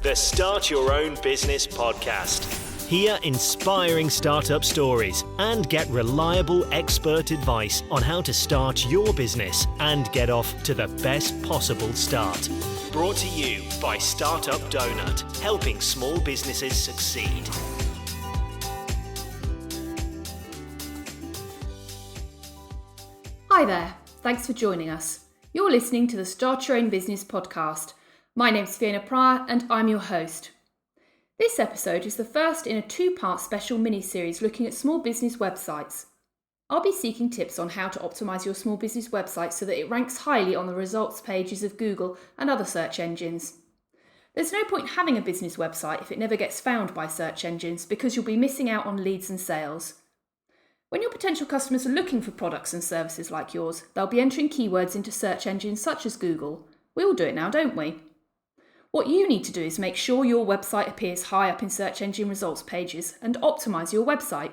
The Start Your Own Business podcast. Hear inspiring startup stories and get reliable expert advice on how to start your business and get off to the best possible start. Brought to you by Startup Donut, helping small businesses succeed. Hi there, thanks for joining us. You're listening to the Start Your Own Business podcast. My name's Fiona Pryor and I'm your host. This episode is the first in a two-part special mini-series looking at small business websites. I'll be seeking tips on how to optimise your small business website so that it ranks highly on the results pages of Google and other search engines. There's no point having a business website if it never gets found by search engines because you'll be missing out on leads and sales. When your potential customers are looking for products and services like yours, they'll be entering keywords into search engines such as Google. We all do it now, don't we? What you need to do is make sure your website appears high up in search engine results pages and optimise your website.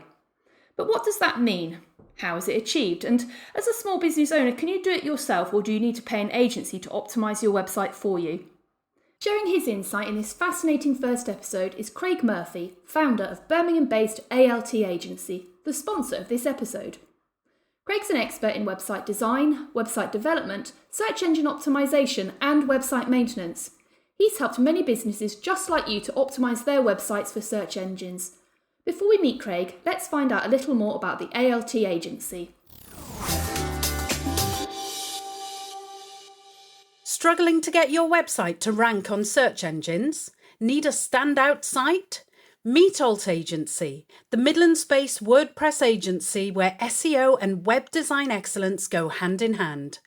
But what does that mean? How is it achieved? And as a small business owner, can you do it yourself or do you need to pay an agency to optimise your website for you? Sharing his insight in this fascinating first episode is Craig Murphy, founder of Birmingham-based ALT Agency, the sponsor of this episode. Craig's an expert in website design, website development, search engine optimisation and website maintenance. He's helped many businesses just like you to optimise their websites for search engines. Before we meet Craig, let's find out a little more about the ALT Agency. Struggling to get your website to rank on search engines? Need a standout site? Meet Alt Agency, the Midlands-based WordPress agency where SEO and web design excellence go hand in hand.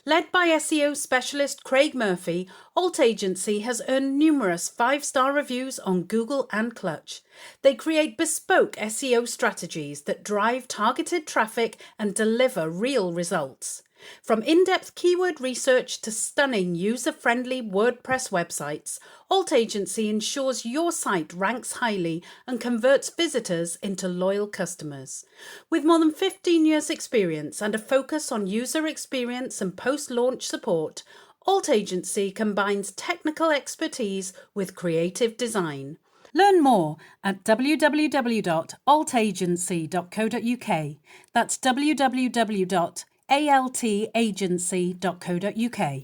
Led by SEO specialist Craig Murphy, Alt Agency has earned numerous 5-star reviews on Google and Clutch. They create bespoke SEO strategies that drive targeted traffic and deliver real results. From in-depth keyword research to stunning user-friendly WordPress websites, Alt Agency ensures your site ranks highly and converts visitors into loyal customers. With more than 15 years' experience and a focus on user experience and post-launch support, Alt Agency combines technical expertise with creative design. Learn more at www.altagency.co.uk. That's www.altagency.co.uk.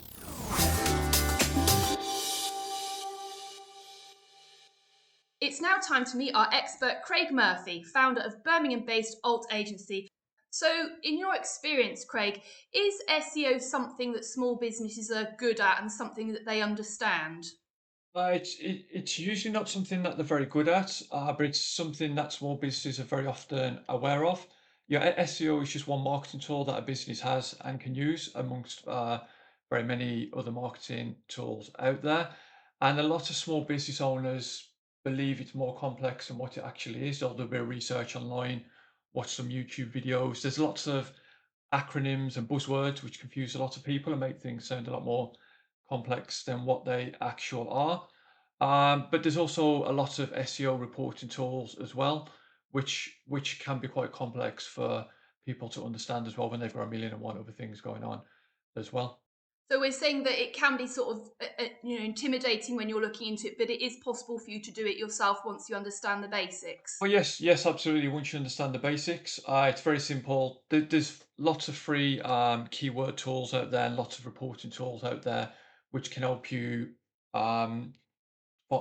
It's now time to meet our expert Craig Murphy, founder of Birmingham-based Alt Agency. So, in your experience, Craig, is SEO something that small businesses are good at and something that they understand? It's usually not something that they're very good at, but it's something that small businesses are very often aware of. SEO is just one marketing tool that a business has and can use amongst very many other marketing tools out there. And a lot of small business owners believe it's more complex than what it actually is. They'll do a bit of research online, watch some YouTube videos. There's lots of acronyms and buzzwords which confuse a lot of people and make things sound a lot more complex than what they actual are. But there's also a lot of SEO reporting tools as well, which can be quite complex for people to understand as well when they've got a million and one other things going on as well. So we're saying that it can be sort of intimidating when you're looking into it, but it is possible for you to do it yourself once you understand the basics. Oh yes, absolutely. Once you understand the basics, it's very simple. There's lots of free keyword tools out there, and lots of reporting tools out there, which can help you um,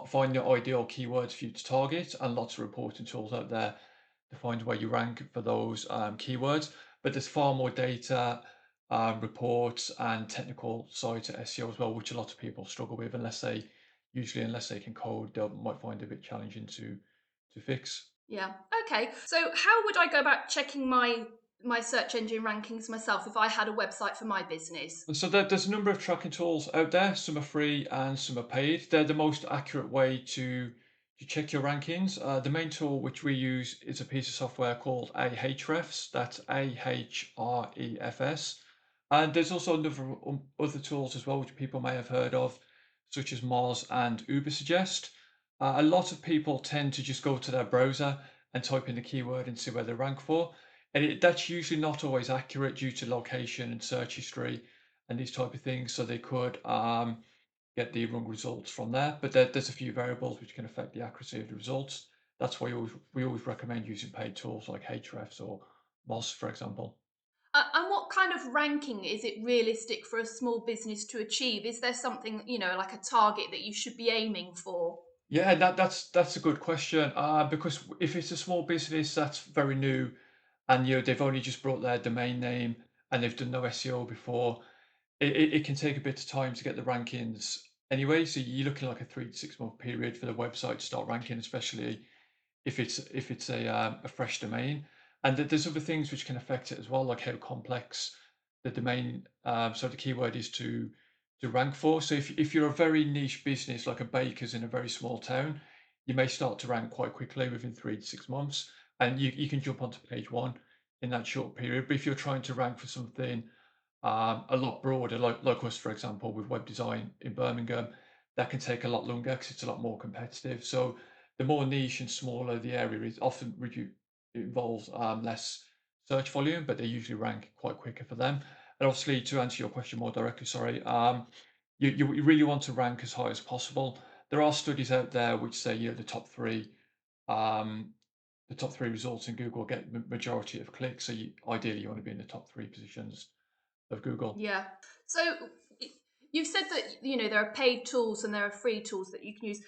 find your ideal keywords for you to target, and lots of reporting tools out there to find where you rank for those keywords. But there's far more data, reports, and technical side to SEO as well, which a lot of people struggle with unless they can code. They might find it a bit challenging to fix. Yeah. Okay. So how would I go about checking my search engine rankings myself if I had a website for my business? And so there's a number of tracking tools out there. Some are free and some are paid. They're the most accurate way to check your rankings. The main tool which we use is a piece of software called Ahrefs. That's Ahrefs. And there's also a number of other tools as well, which people may have heard of, such as Moz and Ubersuggest. A lot of people tend to just go to their browser and type in the keyword and see where they rank for. And that's usually not always accurate due to location and search history and these type of things. So they could get the wrong results from there. But there's a few variables which can affect the accuracy of the results. That's why we always recommend using paid tools like Ahrefs or Moz, for example. And what kind of ranking is it realistic for a small business to achieve? Is there something, like a target that you should be aiming for? Yeah, that's a good question. Because if it's a small business that's very new and they've only just brought their domain name and they've done no SEO before, it can take a bit of time to get the rankings anyway. So you're looking like a 3 to 6 month period for the website to start ranking, especially if it's a fresh domain. And there's other things which can affect it as well, like how complex the domain, so the keyword is to rank for. So if you're a very niche business, like a baker's in a very small town, you may start to rank quite quickly within 3 to 6 months, and you can jump onto page one in that short period. But if you're trying to rank for something a lot broader, like us, for example, with web design in Birmingham, that can take a lot longer because it's a lot more competitive. So the more niche and smaller the area is, often it involves less search volume, but they usually rank quite quicker for them. And obviously, to answer your question more directly, sorry, you really want to rank as high as possible. There are studies out there which say um, the top three results in Google get majority of clicks. So ideally, you want to be in the top three positions of Google. Yeah. So you've said that, there are paid tools and there are free tools that you can use.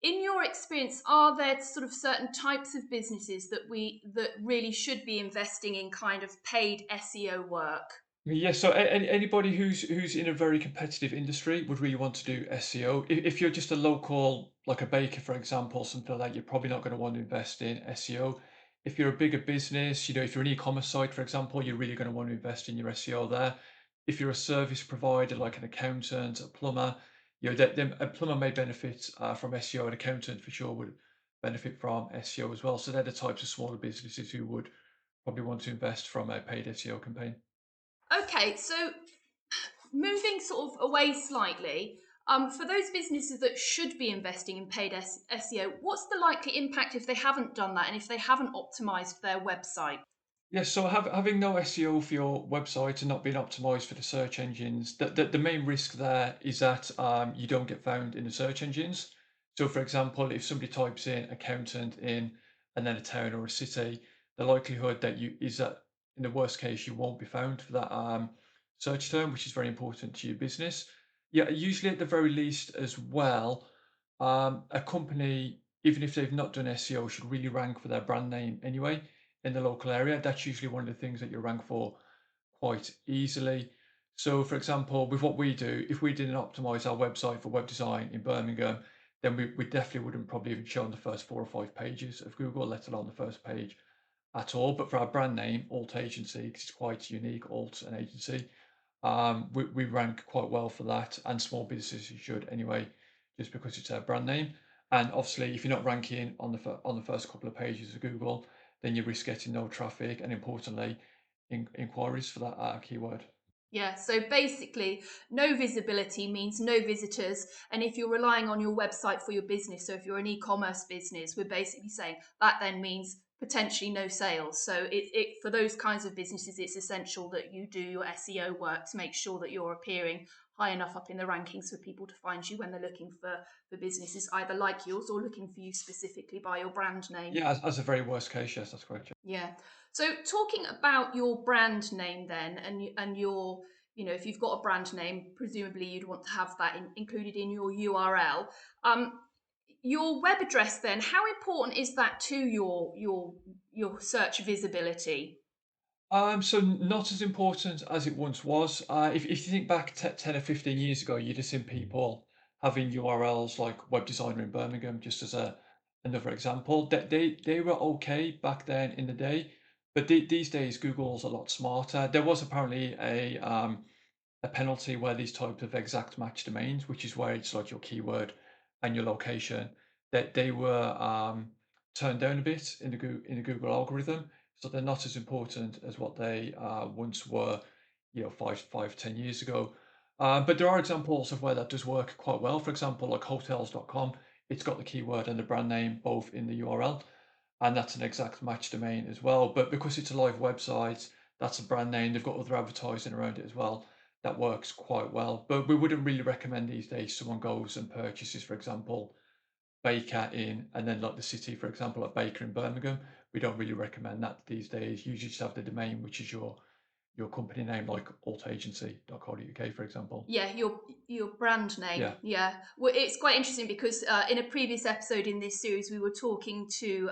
In your experience, are there sort of certain types of businesses that really should be investing in kind of paid SEO work? Yeah, so anybody who's in a very competitive industry would really want to do SEO. If you're just a local, like a baker, for example, something like that, you're probably not going to want to invest in SEO. If you're a bigger business, if you're an e-commerce site, for example, you're really going to want to invest in your SEO there. If you're a service provider, like an accountant, a plumber, a plumber may benefit from SEO. An accountant for sure would benefit from SEO as well. So they're the types of smaller businesses who would probably want to invest from a paid SEO campaign. Okay, so moving sort of away slightly, for those businesses that should be investing in paid SEO, what's the likely impact if they haven't done that and if they haven't optimized their website? Yes, so having no SEO for your website and not being optimized for the search engines, the main risk there is that you don't get found in the search engines. So, for example, if somebody types in accountant in and then a town or a city, the likelihood that you is that in the worst case you won't be found for that search term, which is very important to your business. Yeah, usually at the very least as well, a company, even if they've not done SEO, should really rank for their brand name anyway in the local area. That's usually one of the things that you rank for quite easily. So, for example, with what we do, if we didn't optimize our website for web design in Birmingham, then we definitely wouldn't probably even show on the first 4 or 5 pages of Google, let alone the first page at all. But for our brand name, Alt Agency, because it's quite unique, Alt and Agency, we rank quite well for that, and small businesses should anyway, just because it's our brand name. And obviously, if you're not ranking on the first couple of pages of Google, then you risk getting no traffic and, importantly, inquiries for that keyword. Yeah, so basically, no visibility means no visitors. And if you're relying on your website for your business, so if you're an e commerce business, we're basically saying that then means potentially no sales. So for those kinds of businesses, it's essential that you do your SEO work to make sure that you're appearing high enough up in the rankings for people to find you when they're looking for businesses either like yours or looking for you specifically by your brand name. Yeah, as a very worst case, yes, that's correct. Yeah. So talking about your brand name then, and your, if you've got a brand name, presumably you'd want to have that included in your URL. Your web address then, how important is that to your search visibility? So not as important as it once was. If you think back 10 or 15 years ago, you'd have seen people having URLs like Web Designer in Birmingham, just as another example. That they were okay back then in the day, but these days Google's a lot smarter. There was apparently a penalty where these types of exact match domains, which is where it's like your keyword and your location, that they were turned down a bit in the Google algorithm, so they're not as important as what they once were, 5, 10 years ago. But there are examples of where that does work quite well. For example, like hotels.com, it's got the keyword and the brand name both in the URL, and that's an exact match domain as well. But because it's a live website, that's a brand name. They've got other advertising around it as well. that works quite well. But we wouldn't really recommend these days someone goes and purchases, for example, Baker in, and then like the city, for example, like Baker in Birmingham. We don't really recommend that these days. You just have the domain, which is your company name, like altagency.co.uk, for example. Yeah, your brand name. Yeah. Yeah, well, it's quite interesting because in a previous episode in this series, we were talking to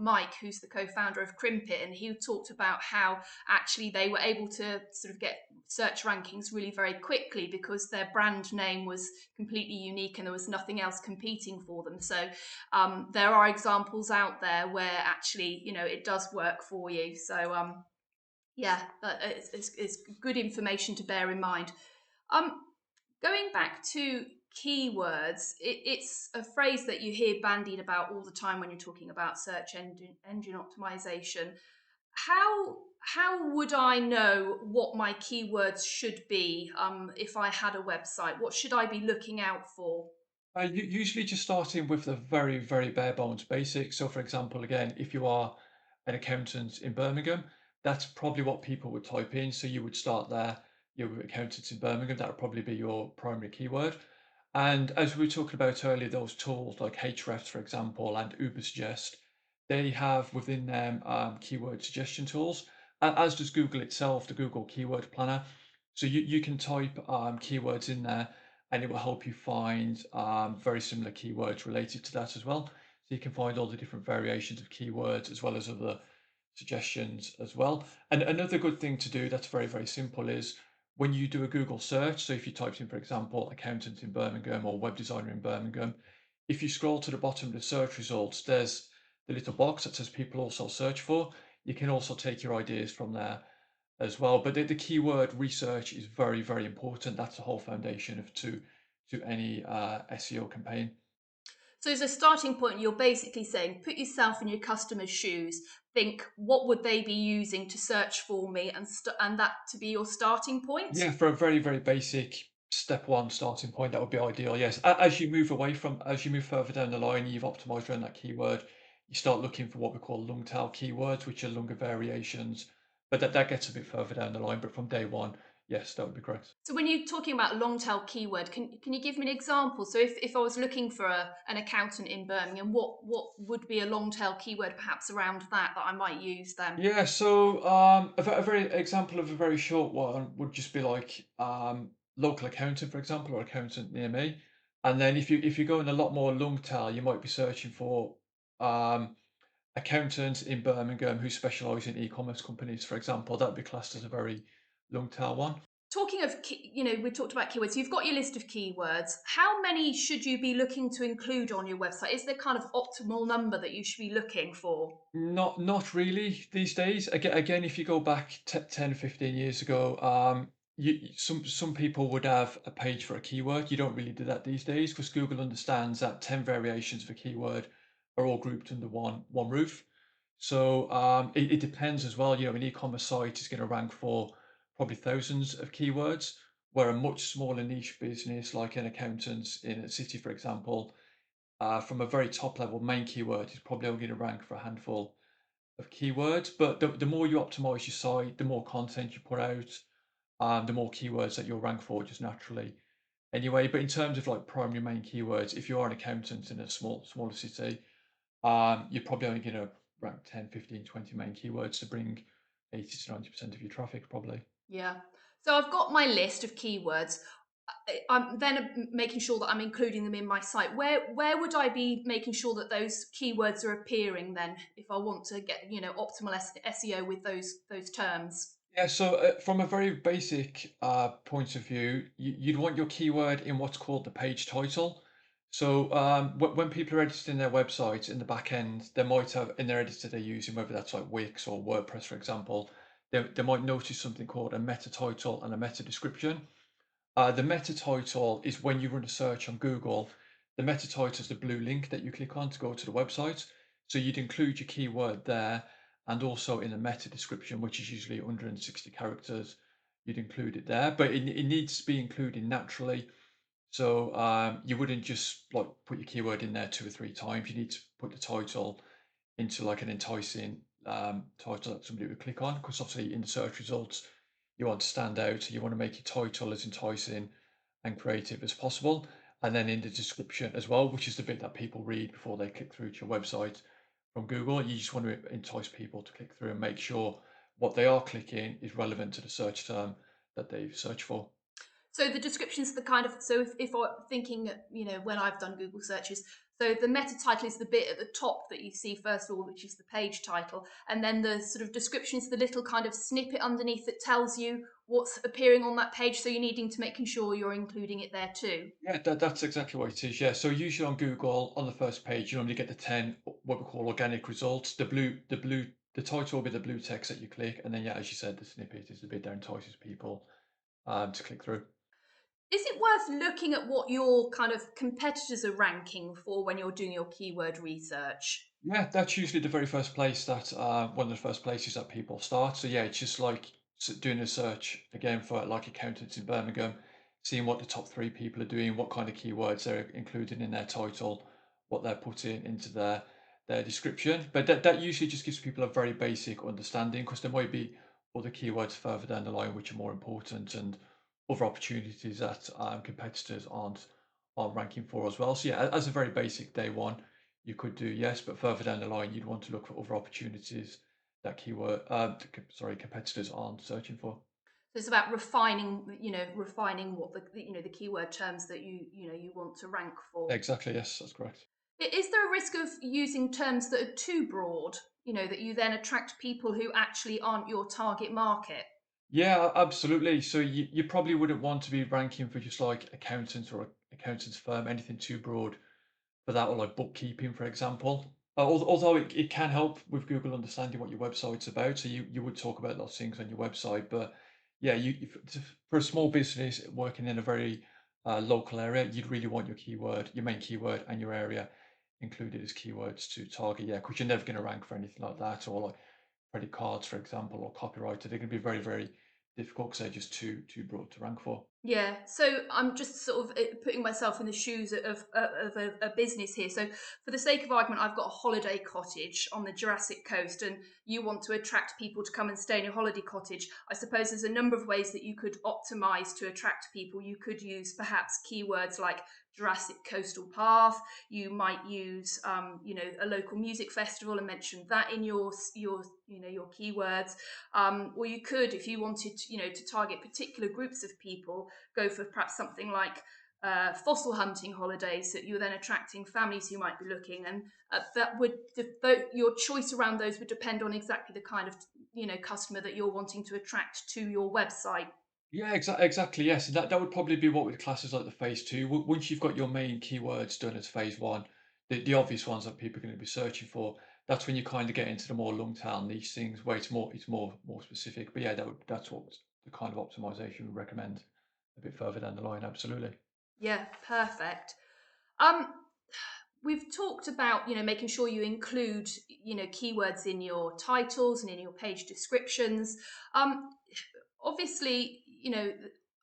Mike, who's the co-founder of Crimpit, and he talked about how actually they were able to sort of get search rankings really very quickly because their brand name was completely unique and there was nothing else competing for them. So there are examples out there where actually, it does work for you. So yeah, it's good information to bear in mind. Um, Going back to keywords, it's a phrase that you hear bandied about all the time when you're talking about search engine optimization. How would I know what my keywords should be if I had a website? What should I be looking out for? Usually just starting with the very, very bare bones basics. So, for example, again, if you are an accountant in Birmingham, that's probably what people would type in. So you would start there, your accountants in Birmingham, that would probably be your primary keyword. And as we were talking about earlier, those tools like Ahrefs, for example, and Ubersuggest, they have within them keyword suggestion tools, as does Google itself, the Google Keyword Planner. So you can type keywords in there and it will help you find very similar keywords related to that as well. So you can find all the different variations of keywords as well as other suggestions as well. And another good thing to do that's very, very simple is when you do a Google search, so if you typed in, for example, accountant in Birmingham or web designer in Birmingham, if you scroll to the bottom of the search results, there's the little box that says people also search for. You can also take your ideas from there as well. But the keyword research is very, very important. That's the whole foundation to any SEO campaign. So as a starting point, you're basically saying put yourself in your customer's shoes. Think what would they be using to search for me, and that to be your starting point. Yeah, for a very, very basic step one starting point, that would be ideal. Yes, as you move further down the line, you've optimized around that keyword. You start looking for what we call long tail keywords, which are longer variations, but that gets a bit further down the line. But from day one, yes, that would be correct. So when you're talking about long tail keyword, can you give me an example? So if I was looking for an accountant in Birmingham, what would be a long tail keyword perhaps around that I might use then? Yeah, so a very example of a very short one would just be like local accountant, for example, or accountant near me. And then if you're going a lot more long tail, you might be searching for um, accountants in Birmingham who specialize in e-commerce companies, for example. That would be classed as a very long tail one. Talking of, we talked about keywords. You've got your list of keywords. How many should you be looking to include on your website? Is there kind of optimal number that you should be looking for? Not really these days. Again, if you go back 10, 15 years ago, some people would have a page for a keyword. You don't really do that these days because Google understands that 10 variations of a keyword are all grouped under one roof. So it depends as well. An e-commerce site is going to rank for probably thousands of keywords, where a much smaller niche business like an accountant in a city, for example, from a very top level main keyword is probably only going to rank for a handful of keywords. But the more you optimize your site, the more content you put out, the more keywords that you'll rank for just naturally. Anyway, but in terms of like primary main keywords, if you are an accountant in a smaller city, you're probably only going to rank 10, 15, 20 main keywords to bring 80 to 90% of your traffic, probably. Yeah. So I've got my list of keywords. I'm then making sure that I'm including them in my site. Where would I be making sure that those keywords are appearing then, if I want to get optimal SEO with those terms? Yeah, so from a very basic point of view, you'd want your keyword in what's called the page title. So when people are editing their website in the back end, they might have in their editor they're using, whether that's like Wix or WordPress, for example, they might notice something called a meta title and a meta description. The meta title is when you run a search on Google, the meta title is the blue link that you click on to go to the website. So you'd include your keyword there and also in the meta description, which is usually 160 characters, you'd include it there, but it needs to be included naturally. So you wouldn't just like put your keyword in there 2 or 3 times. You need to put the title into like an enticing title that somebody would click on, because obviously in the search results, You want to stand out. You want to make your title as enticing and creative as possible. And then in the description as well, which is the bit that people read before they click through to your website from Google, you just want to entice people to click through and make sure what they are clicking is relevant to the search term that they've searched for. So the description's the kind of, so if I'm thinking, when I've done Google searches, so the meta title is the bit at the top that you see first of all, which is the page title, and then the sort of description is the little kind of snippet underneath that tells you what's appearing on that page. So you're needing to making sure you're including it there too. Yeah, that's exactly what it is. Yeah. So usually on Google, on the first page, you normally get the 10 what we call organic results. The title will be the blue text that you click, and then yeah, as you said, the snippet is the bit that entices people to click through. Is it worth looking at what your kind of competitors are ranking for when you're doing your keyword research? Yeah, that's usually the very first place that one of the first places that people start. So yeah, it's just like doing a search again for like accountants in Birmingham, seeing what the top three people are doing, what kind of keywords they're including in their title, what they're putting into their description. But that usually just gives people a very basic understanding because there might be other keywords further down the line which are more important and other opportunities that competitors aren't ranking for as well. So yeah, as a very basic day one you could do, yes, but further down the line, you'd want to look for other opportunities that competitors aren't searching for. So it's about refining what the keyword terms that you want to rank for. Exactly, yes, that's correct. Is there a risk of using terms that are too broad? That you then attract people who actually aren't your target market. Yeah, absolutely. So you probably wouldn't want to be ranking for just like accountants or accountant's firm, anything too broad for that, or like bookkeeping, for example. Although it can help with Google understanding what your website's about, so you would talk about those things on your website. But yeah, for a small business working in a very local area, you'd really want your main keyword, and your area included as keywords to target. Yeah, because you're never going to rank for anything like that, or like credit cards, for example, or copywriter. They're going to be very, very difficult because they're just too broad to rank for. Yeah, so I'm just sort of putting myself in the shoes of a business here. So, for the sake of argument, I've got a holiday cottage on the Jurassic Coast, and you want to attract people to come and stay in your holiday cottage. I suppose there's a number of ways that you could optimize to attract people. You could use perhaps keywords like Jurassic Coastal Path. You might use, a local music festival and mention that in your keywords. Or you could, if you wanted, to target particular groups of people, go for perhaps something like fossil hunting holidays that you're then attracting families who might be looking, and your choice around those would depend on exactly the kind of customer that you're wanting to attract to your website. Yeah, exactly. Yes, and that would probably be what we'd class as like the phase two. Once you've got your main keywords done as phase one, the obvious ones that people are going to be searching for, that's when you kind of get into the more long tail niche things where it's more specific. But yeah, that's what the kind of optimization we recommend a bit further down the line. Absolutely. Yeah, perfect. Um, we've talked about making sure you include keywords in your titles and in your page descriptions. Obviously,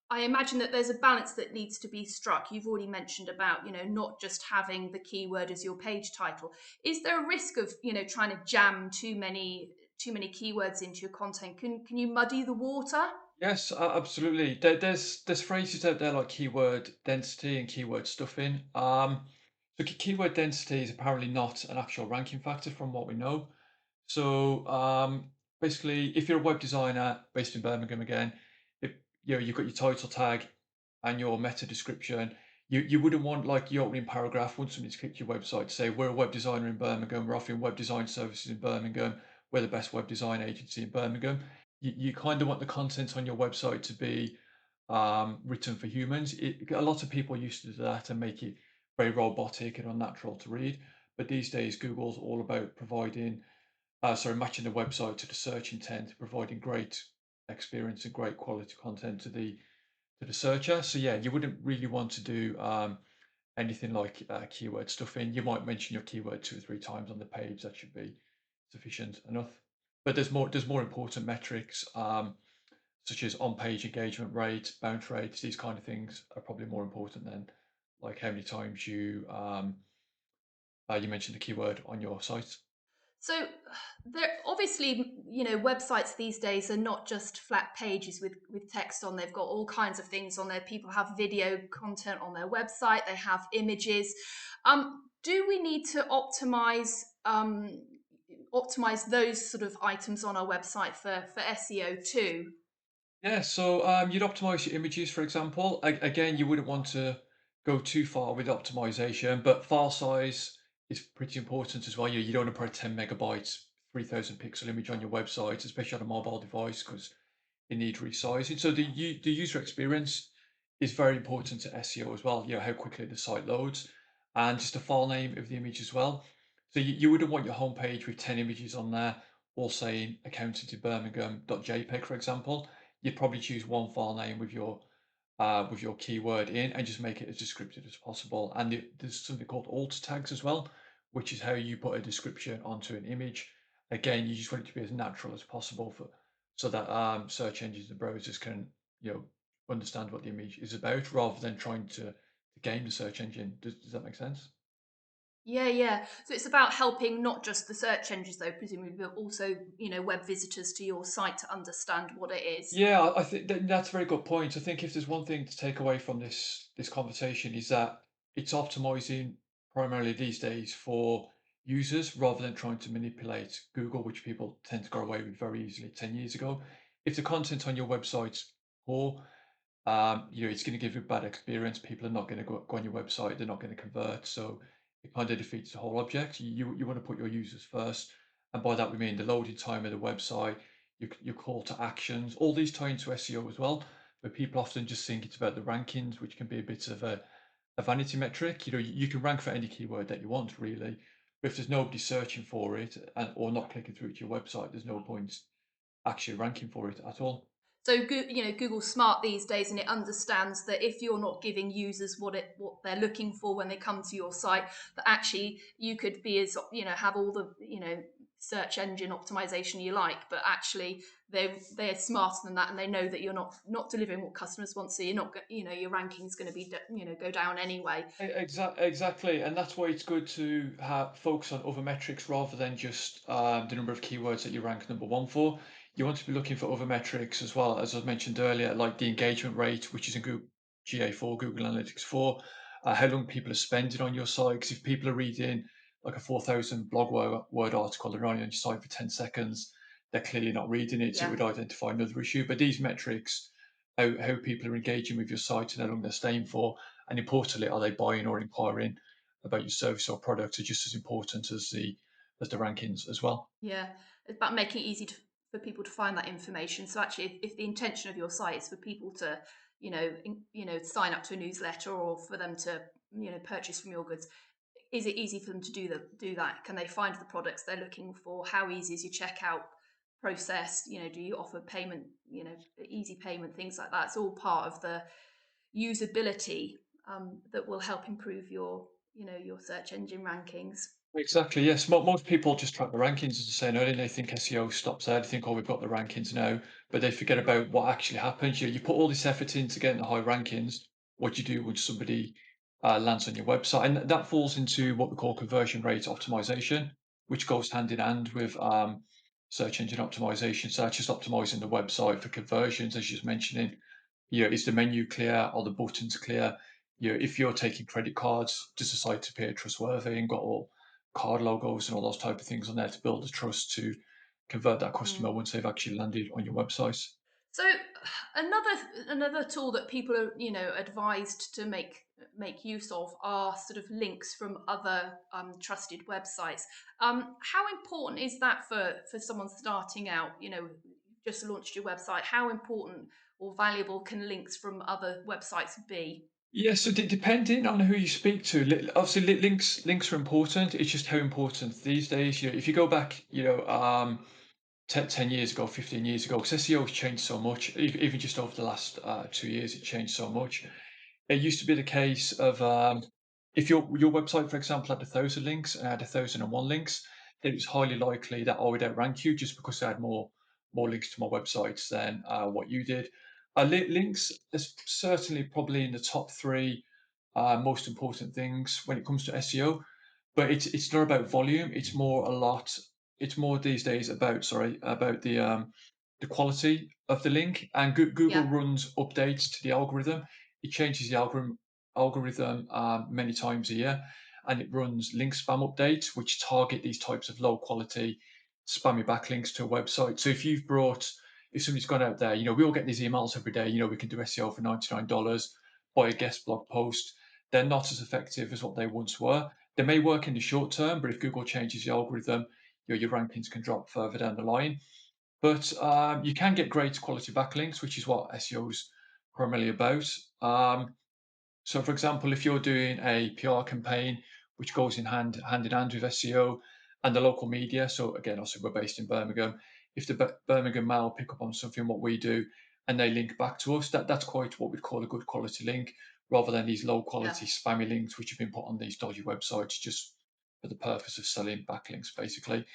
I imagine that there's a balance that needs to be struck. You've already mentioned about not just having the keyword as your page title. Is there a risk of trying to jam too many keywords into your content? Can you muddy the water? Yes, absolutely. There's phrases out there like keyword density and keyword stuffing. So keyword density is apparently not an actual ranking factor from what we know. So basically, if you're a web designer based in Birmingham again, if you've got your title tag and your meta description, you wouldn't want like your opening paragraph once somebody's clicked your website to say we're a web designer in Birmingham, we're offering web design services in Birmingham, we're the best web design agency in Birmingham. You kind of want the content on your website to be written for humans. A lot of people used to do that and make it very robotic and unnatural to read. But these days, Google's all about matching the website to the search intent, providing great experience and great quality content to the searcher. So yeah, you wouldn't really want to do anything like keyword stuffing. You might mention your keyword 2 or 3 times on the page. That should be sufficient enough. But there's more important metrics such as on-page engagement rate, bounce rates. These kind of things are probably more important than like how many times you mentioned the keyword on your site. So there obviously, websites these days are not just flat pages with text on. They've got all kinds of things on there. People have video content on their website. They have images. Do we need to optimize those sort of items on our website for SEO too? Yeah, so you'd optimize your images, for example. Again, you wouldn't want to go too far with optimization, but file size is pretty important as well. You don't want to put a 10 megabytes, 3000 pixel image on your website, especially on a mobile device, because it needs resizing. So the user experience is very important to SEO as well. How quickly the site loads, and just the file name of the image as well. So you wouldn't want your homepage with 10 images on there, all saying accountant in Birmingham.jpg, for example. You'd probably choose one file name with your keyword in and just make it as descriptive as possible. And there's something called alt tags as well, which is how you put a description onto an image. Again, you just want it to be as natural as possible so that search engines and browsers can understand what the image is about rather than trying to game the search engine. Does that make sense? Yeah, yeah. So it's about helping not just the search engines, though, presumably, but also, web visitors to your site to understand what it is. Yeah, I think that's a very good point. I think if there's one thing to take away from this conversation is that it's optimizing primarily these days for users rather than trying to manipulate Google, which people tend to go away with very easily 10 years ago. If the content on your website's poor, it's going to give you a bad experience. People are not going to go on your website. They're not going to convert. So it kind of defeats the whole object. You want to put your users first. And by that, we mean the loading time of the website, your call to actions, all these tie into SEO as well. But people often just think it's about the rankings, which can be a bit of a vanity metric. You can rank for any keyword that you want, really. But if there's nobody searching for it or not clicking through to your website, there's no point actually ranking for it at all. So, Google's smart these days, and it understands that if you're not giving users what they're looking for when they come to your site, that actually you could be as have all the search engine optimization you like, but actually they're smarter than that, and they know that you're not delivering what customers want, so you're not your ranking is going to be go down anyway. Exactly, and that's why it's good to focus on other metrics rather than just the number of keywords that you rank number one for. You want to be looking for other metrics as well, as I mentioned earlier, like the engagement rate, which is in GA4, Google Analytics 4, how long people are spending on your site. Because if people are reading like a 4,000 blog word article and only on your site for 10 seconds, they're clearly not reading it. So it Yeah. would identify another issue. But these metrics, how people are engaging with your site and how long they're staying for, and importantly, are they buying or inquiring about your service or product, are just as important as the rankings as well. Yeah, it's about making it easy for people to find that information. So actually, if the intention of your site is for people to, sign up to a newsletter or for them to, purchase from your goods, is it easy for them to do that? Can they find the products they're looking for? How easy is your checkout process? Do you offer payment, easy payment, things like that? It's all part of the usability that will help improve your search engine rankings. Exactly, yes. Most people just track the rankings, as I was saying earlier, and they think SEO stops there. They think, oh, we've got the rankings now, but they forget about what actually happens. You put all this effort into getting the high rankings. What do you do when somebody lands on your website? And that falls into what we call conversion rate optimization, which goes hand in hand with search engine optimization. So that's just optimizing the website for conversions, as you're mentioning. Is the menu clear? Are the buttons clear? If you're taking credit cards, does the site appear trustworthy and got all card logos and all those type of things on there to build the trust to convert that customer Mm. once they've actually landed on your website? So another tool that people are advised to make use of are sort of links from other trusted websites. How important is that for someone starting out? Just launched your website. How important or valuable can links from other websites be? Yeah, so depending on who you speak to, obviously links are important. It's just how important these days. If you go back, 10 years ago, 15 years ago, because SEO has changed so much, even just over the last 2 years, it changed so much. It used to be the case of if your website, for example, had 1,000 links and had 1,001 links, then it was highly likely that I would outrank you just because I had more links to my websites than what you did. Links is certainly probably in the top three most important things when it comes to SEO, but it's not about volume. It's more a lot it's more these days about the quality of the link. And Google Yeah. runs updates to the algorithm. It changes the algorithm many times a year, and it runs link spam updates, which target these types of low quality spammy backlinks to a website. So if somebody's gone out there, we all get these emails every day. We can do SEO for $99, buy a guest blog post. They're not as effective as what they once were. They may work in the short term, but if Google changes the algorithm, your rankings can drop further down the line. But you can get great quality backlinks, which is what SEO is primarily about. So, for example, if you're doing a PR campaign, which goes hand in hand with SEO and the local media, so again, also we're based in Birmingham. If the Birmingham Mail pick up on something what we do and they link back to us, that's quite what we'd call a good quality link, rather than these low quality spammy links which have been put on these dodgy websites just for the purpose of selling backlinks, basically.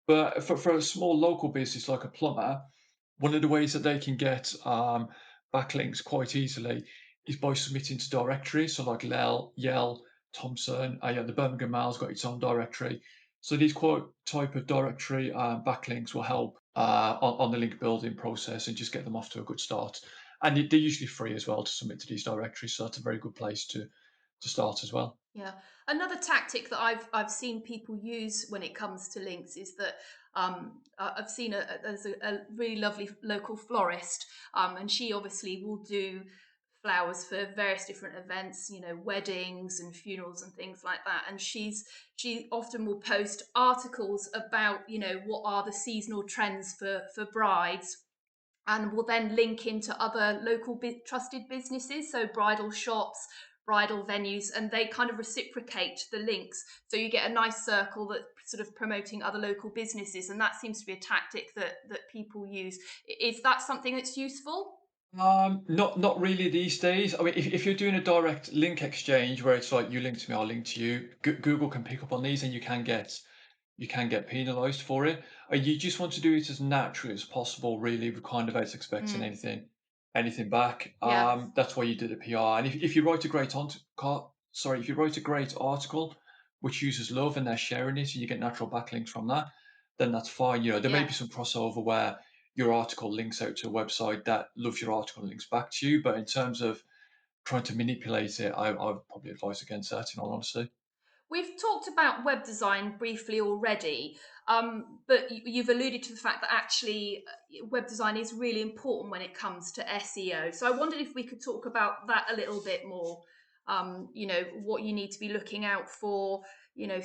But for a small local business like a plumber, one of the ways that they can get backlinks quite easily is by submitting to directories. So like Yell, Thomson, the Birmingham Mail's got its own directory. So these type of directory backlinks will help on the link building process and just get them off to a good start. And they're usually free as well to submit to these directories. So that's a very good place to start as well. Yeah. Another tactic that I've seen people use when it comes to links is that I've seen there's a really lovely local florist, and she obviously will do flowers for various different events, weddings and funerals and things like that. And she often will post articles about, what are the seasonal trends for brides, and will then link into other local trusted businesses, so bridal shops, bridal venues, and they kind of reciprocate the links. So you get a nice circle that sort of promoting other local businesses, and that seems to be a tactic that people use. Is that something that's useful? Not really these days. I mean, if you're doing a direct link exchange where it's like you link to me, I'll link to you, Google can pick up on these, and you can get penalized for it. You just want to do it as naturally as possible, really, without expecting Mm, anything back. yeah, That's why you do the PR. And if you write a great if you write a great article which users love and they're sharing it, and you get natural backlinks from that, then that's fine. There may yeah. be some crossover where your article links out to a website that loves your article and links back to you. But in terms of trying to manipulate it, I would probably advise against that, in all honesty. We've talked about web design briefly already, but you've alluded to the fact that actually web design is really important when it comes to SEO. So I wondered if we could talk about that a little bit more. What you need to be looking out for,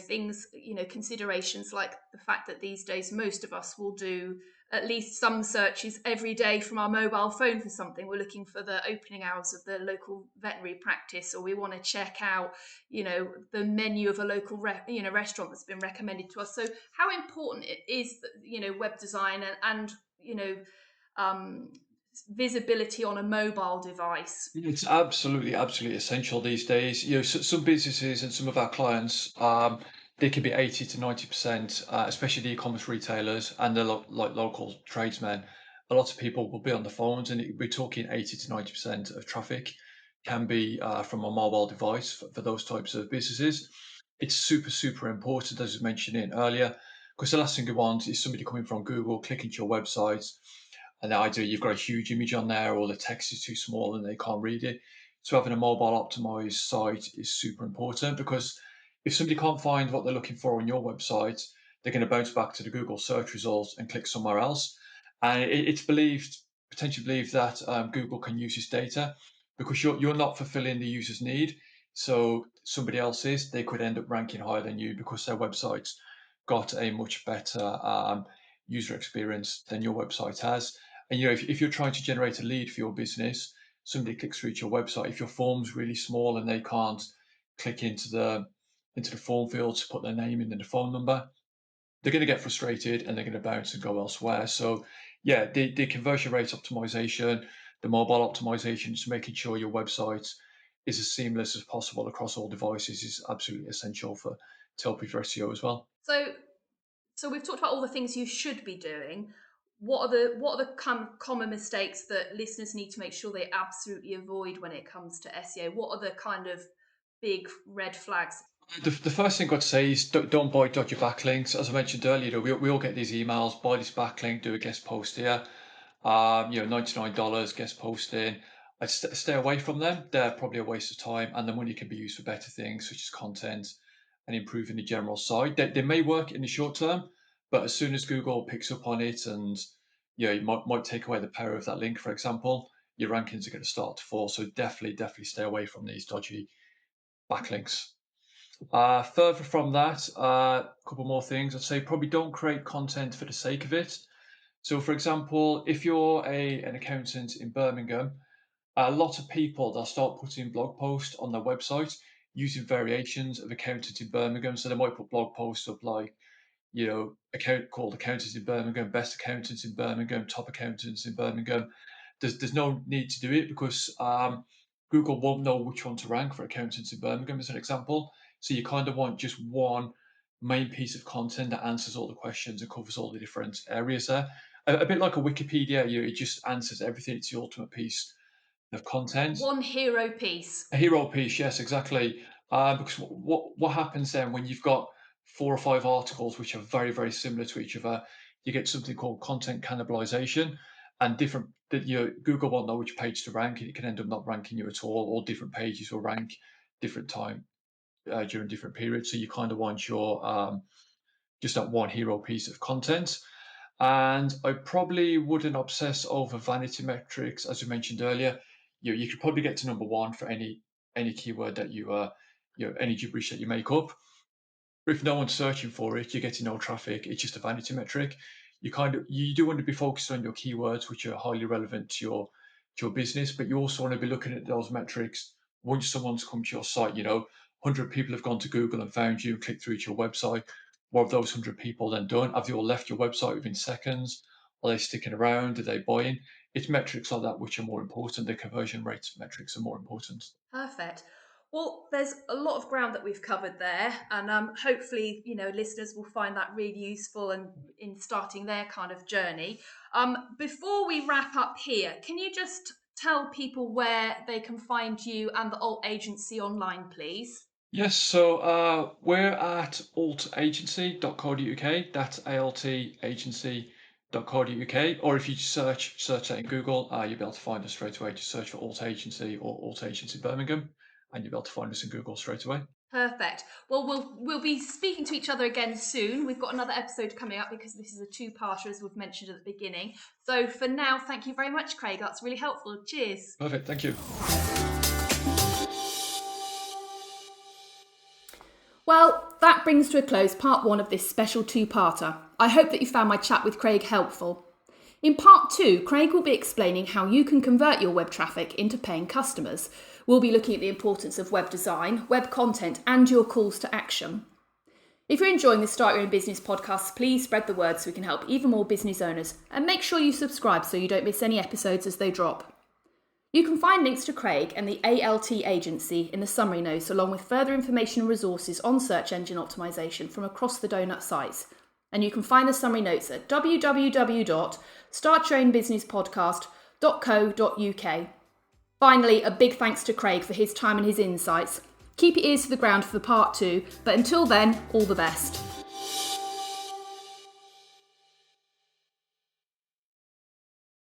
things, considerations like the fact that these days most of us will do at least some searches every day from our mobile phone for something. We're looking for the opening hours of the local veterinary practice, or we want to check out the menu of a local restaurant that's been recommended to us. So how important it is that web design and um, visibility on a mobile device. It's absolutely essential these days. Some businesses and some of our clients, they can be 80 to 90%, especially the e-commerce retailers and the local tradesmen. A lot of people will be on the phones, and we're talking 80 to 90% of traffic can be from a mobile device for those types of businesses. It's super important, as I mentioned in earlier, because the last thing you want is somebody coming from Google, clicking to your website, and either you've got a huge image on there or the text is too small and they can't read it. So having a mobile optimized site is super important, because if somebody can't find what they're looking for on your website, they're going to bounce back to the Google search results and click somewhere else. And it's potentially believed that Google can use this data because you're not fulfilling the user's need. So somebody else is, they could end up ranking higher than you because their website's got a much better user experience than your website has. And if you're trying to generate a lead for your business, somebody clicks through to your website. If your form's really small and they can't click into the form field to put their name in and the phone number, they're going to get frustrated and they're going to bounce and go elsewhere. So yeah, the conversion rate optimization, the mobile optimization, just making sure your website is as seamless as possible across all devices is absolutely essential to help with your SEO as well. So we've talked about all the things you should be doing. What are the common mistakes that listeners need to make sure they absolutely avoid when it comes to SEO? What are the kind of big red flags? The first thing I'd say is don't buy dodgy backlinks. As I mentioned earlier, we all get these emails, buy this backlink, do a guest post here. $99 guest posting. I'd stay away from them. They're probably a waste of time, and the money can be used for better things such as content and improving the general site. They may work in the short term, but as soon as Google picks up on it and you might take away the power of that link, for example, your rankings are going to start to fall. So definitely stay away from these dodgy backlinks. Further from that, a couple more things. I'd say probably don't create content for the sake of it. So, for example, if you're an accountant in Birmingham, a lot of people, they'll start putting blog posts on their website using variations of accountant in Birmingham. So they might put blog posts up like, called accountants in Birmingham, best accountants in Birmingham, top accountants in Birmingham. There's no need to do it because Google won't know which one to rank for accountants in Birmingham, as an example. So you kind of want just one main piece of content that answers all the questions and covers all the different areas there. A bit like a Wikipedia, it just answers everything. It's the ultimate piece of content. One hero piece. A hero piece, yes, exactly. Because what happens then when you've got 4 or 5 articles which are very, very similar to each other, you get something called content cannibalization, and Google won't know which page to rank, and it can end up not ranking you at all, or different pages will rank different time during different periods. So you kind of want your just that one hero piece of content. And I probably wouldn't obsess over vanity metrics, as we mentioned earlier. You could probably get to number 1 for any keyword that any gibberish that you make up. But if no one's searching for it, you're getting no traffic. It's just a vanity metric. You do want to be focused on your keywords, which are highly relevant to your business, but you also want to be looking at those metrics once someone's come to your site. 100 people have gone to Google and found you and clicked through to your website. What have those 100 people then done? Have they all left your website within seconds? Are they sticking around? Are they buying? It's metrics like that which are more important. The conversion rate metrics are more important. Perfect. Well, there's a lot of ground that we've covered there, and hopefully, listeners will find that really useful and in starting their kind of journey. Before we wrap up here, can you just tell people where they can find you and the Alt Agency online, please? Yes, so we're at altagency.co.uk. That's altagency.co.uk. Or if you search that in Google, you'll be able to find us straight away. Just search for Alt Agency or Alt Agency Birmingham, and you'll be able to find us in Google straight away. Perfect. Well, we'll be speaking to each other again soon. We've got another episode coming up because this is a 2-parter, as we've mentioned at the beginning. So for now, thank you very much, Craig. That's really helpful. Cheers. Perfect. Thank you. Well, that brings to a close part 1 of this special 2-parter. I hope that you found my chat with Craig helpful. In part 2, Craig will be explaining how you can convert your web traffic into paying customers. We'll be looking at the importance of web design, web content, and your calls to action. If you're enjoying the Start Your Own Business podcast, please spread the word so we can help even more business owners, and make sure you subscribe so you don't miss any episodes as they drop. You can find links to Craig and the ALT Agency in the summary notes, along with further information and resources on search engine optimization from across the Donut sites. And you can find the summary notes at www.startyourownbusinesspodcast.co.uk. Finally, a big thanks to Craig for his time and his insights. Keep your ears to the ground for part 2, but until then, all the best.